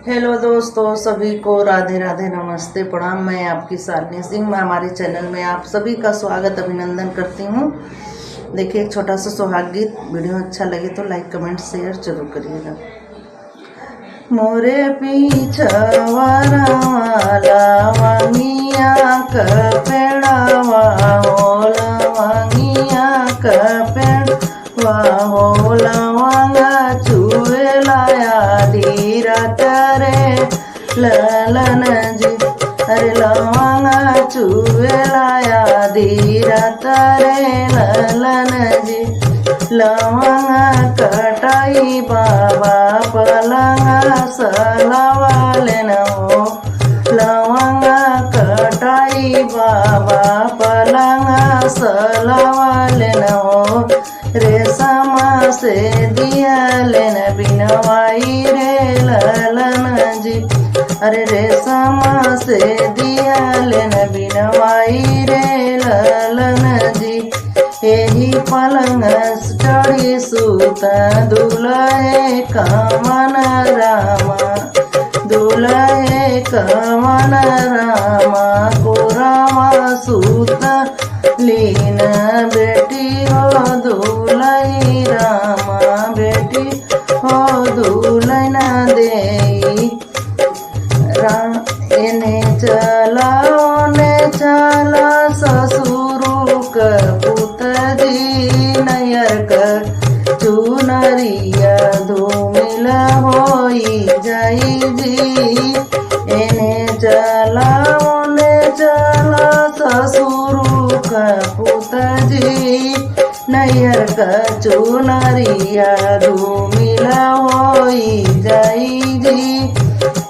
Hello दोस्तों, सभी को राधे राधे, नमस्ते, प्रणाम। मैं आपकी शालिनी सिंह, मैं हमारे चैनल में आप सभी का स्वागत अभिनंदन करती हूँ। देखिए, एक छोटा सा सुहाग गीत। वीडियो अच्छा लगे तो लाइक कमेंट शेयर जरूर करिएगा। मोरे पीछवारा लवंगिया का पेड़वा हो, लवंगिया का पेड़वा हो, लवंगा चुएला धीरा तारे ललन जी। अरे लवंगा चुएला धीरा तारे ललन जी। लवंगा कटाई बाबा पलंगा सलावाले न हो, लवंगा कटाई बाबा पलंगा सलावाले न हो। रेशमा से दिया लेन बिनवाई रे ललन जी। अरे रेशमा से दिया लेन बिनवाई रे ललन जी। यही पलंग चढ़ी सूता दुल्हे कमन रामा, दुल्हे कमन रामा को रामा सूता लीन बेटी हो दुल्हे रामा, बेटी हो दुल्हे न देई एने चला ओने चला ससुरु का पुत जी। नयर का चुनरिया धूमिल होई जाई जी। एने चला ओने चला ससुरु का पुत जी। नयर का चुनरिया धूमिल होई जाई जी।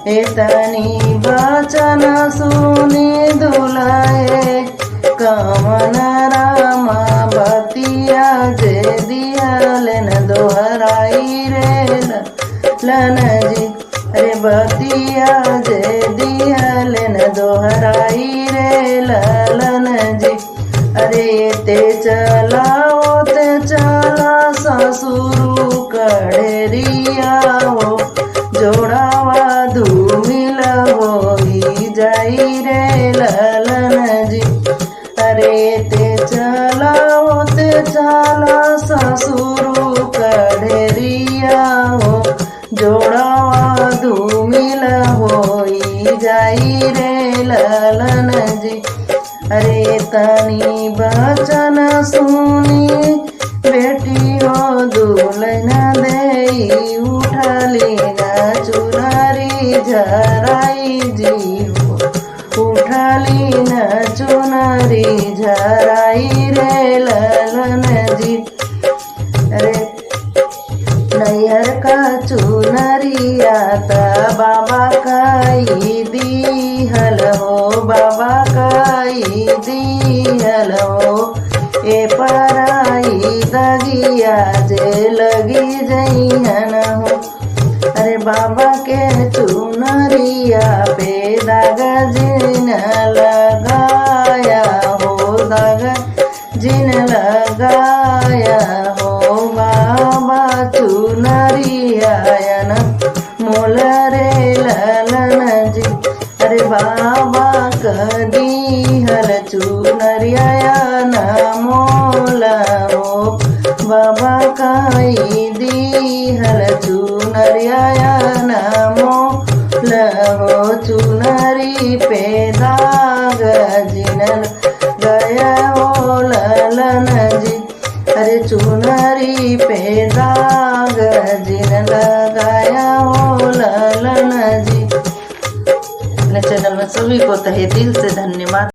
एतनी वचन सुनी दुल्हे कमन रामा, बतिया जे दियालेन दोहराई रे लन जी। अरे बतिया जे दियालेन दोहराई रे ललन जी। अरे ते चलाओ ते चला ससुरु कड़ेरिया हो, जोड़ावा धूमिल होई जाई रे ललन जी। अरे ते चलाओ ते चला ससुरु कड़ेरिया हो, जोड़ावा धूमिल होई जाई रे ललन जी। अरे तनी वचन सुनी बेटी हो दुल्हन देई, उठली न चुनरी झराई जी हो, उठली न चुनरी झराई रे ललन जी। अरे नैहर का चुनरिया ता बाबा काई दीहल हो, बाबा काई दीहल हो। ए पराई दगिया जे लगी जइहन हो। अरे बाबा के चुनरिया पे दाग जिन लगाया हो, दाग जिन लगाया हो। बाबा चुनरिया मोल रे ललन जी। अरे बाबा कदी हल चुनरिया न मोल हो, बाबा काई दी हल चुनरिया न मोल हो। चुनरी पे दाग जिनल गया हो ललन जी। अरे चुनरी पे दाग जिनल गया हो ललन जी। चैनल में सभी को तहे दिल से धन्यवाद।